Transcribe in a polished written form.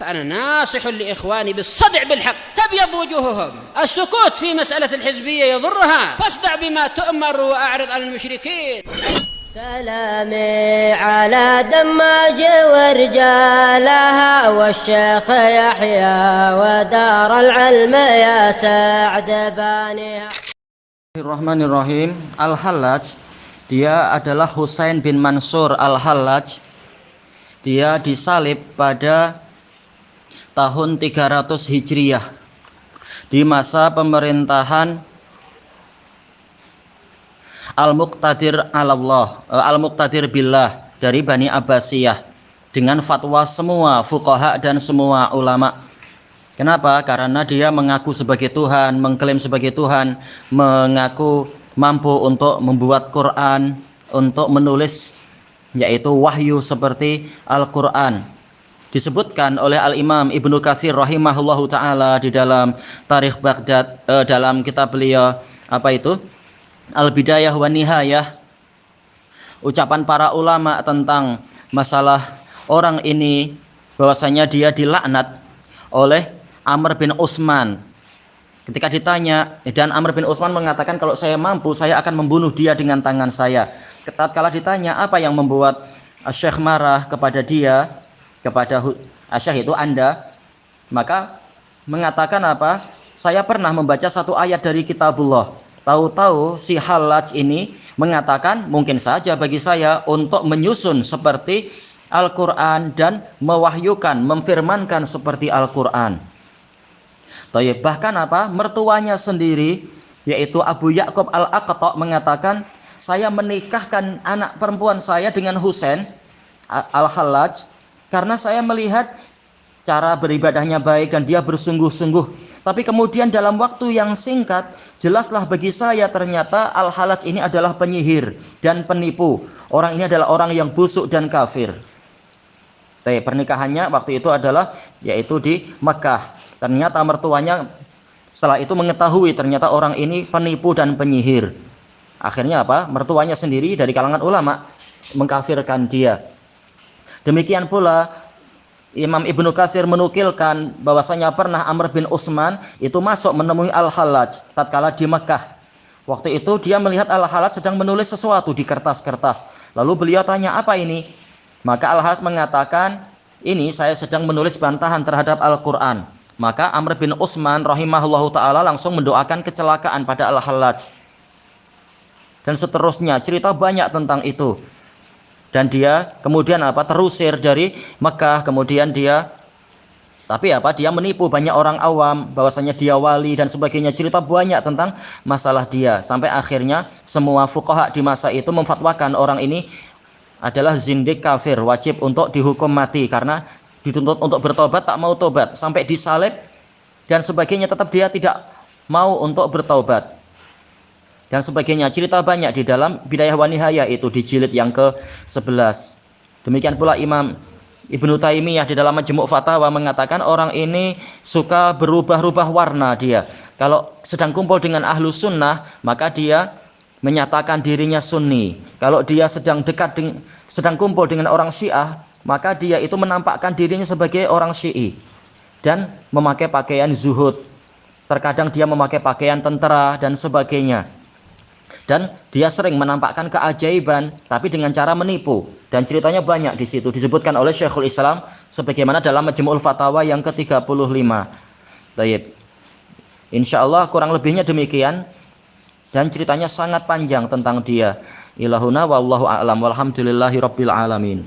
فأنا ناصح لإخواني بالصدع بالحق تبيض وجوههم. السكوت في مسألة الحزبية يضرها، فاصدع بما تؤمر وأعرض عن المشركين. سلامي على دماج ورجالها والشيخ يحيى ودار العلم يا سعد بانيها. Bismillahirrahmanirrahim. Al-Hallaj, dia adalah Husain bin Mansur Al-Hallaj. Dia disalib pada tahun 300 Hijriyah di masa pemerintahan Al-Muqtadir Billah dari Bani Abbasiyah dengan fatwa semua fuqaha dan semua ulama. Kenapa? Karena dia mengaku sebagai Tuhan, mengklaim sebagai Tuhan, mengaku mampu untuk membuat Quran, untuk menulis yaitu wahyu seperti Al-Quran. Disebutkan oleh Al-Imam Ibnu Katsir rahimahullahu taala di dalam Tarikh Baghdad, dalam kitab beliau Al-Bidayah wa Nihayah, ucapan para ulama tentang masalah orang ini, bahwasanya dia dilaknat oleh Amr bin Utsman. Ketika ditanya, dan Amr bin Utsman mengatakan, kalau saya mampu saya akan membunuh dia dengan tangan saya. Tatkala ditanya apa yang membuat Syekh marah kepada dia, kepada Syekh itu Anda, maka mengatakan apa? Saya pernah membaca satu ayat dari kitabullah. Tahu-tahu si Hallaj ini mengatakan mungkin saja bagi saya untuk menyusun seperti Al-Quran dan mewahyukan, memfirmankan seperti Al-Quran. Bahkan apa? Mertuanya sendiri yaitu Abu Ya'qub Al-Aqta mengatakan, saya menikahkan anak perempuan saya dengan Husain Al-Hallaj karena saya melihat cara beribadahnya baik dan dia bersungguh-sungguh. Tapi kemudian dalam waktu yang singkat, jelaslah bagi saya ternyata Al-Hallaj ini adalah penyihir dan penipu. Orang ini adalah orang yang busuk dan kafir. Pernikahannya waktu itu adalah yaitu di Mekah. Ternyata mertuanya setelah itu mengetahui ternyata orang ini penipu dan penyihir. Akhirnya apa? Mertuanya sendiri dari kalangan ulama mengkafirkan dia. Demikian pula Imam Ibnu Katsir menukilkan bahwasanya pernah Amr bin Utsman itu masuk menemui Al-Hallaj tatkala di Mekah. Waktu itu dia melihat Al-Hallaj sedang menulis sesuatu di kertas-kertas. Lalu beliau tanya, apa ini? Maka Al-Hallaj mengatakan, ini saya sedang menulis bantahan terhadap Al-Quran. Maka Amr bin Utsman rahimahullahu ta'ala langsung mendoakan kecelakaan pada Al-Hallaj. Dan seterusnya, cerita banyak tentang itu. Dan dia kemudian terusir dari Mekah. Kemudian dia dia menipu banyak orang awam bahwasanya dia wali dan sebagainya. Cerita banyak tentang masalah dia. Sampai akhirnya semua fuqaha di masa itu memfatwakan orang ini adalah zindik kafir, wajib untuk dihukum mati karena dituntut untuk bertobat, tak mau tobat, sampai disalib dan sebagainya, tetap dia tidak mau untuk bertobat dan sebagainya. Cerita banyak di dalam Bidayah wa Nihayah itu di jilid yang ke-11. Demikian pula Imam Ibnu Taimiyah di dalam Majmu' Fatawa mengatakan orang ini suka berubah-ubah warna dia. Kalau sedang kumpul dengan ahlu sunnah, maka dia menyatakan dirinya sunni. Kalau dia sedang kumpul dengan orang syiah, maka dia itu menampakkan dirinya sebagai orang syi'i dan memakai pakaian zuhud. Terkadang dia memakai pakaian tentara dan sebagainya. Dan dia sering menampakkan keajaiban tapi dengan cara menipu, dan ceritanya banyak di situ disebutkan oleh Syekhul Islam sebagaimana dalam Majmu'ul Fatawa yang ke-35. Baik. Insyaallah kurang lebihnya demikian, dan ceritanya sangat panjang tentang dia. Ilahuna wallahu a'lam walhamdulillahi rabbil alamin.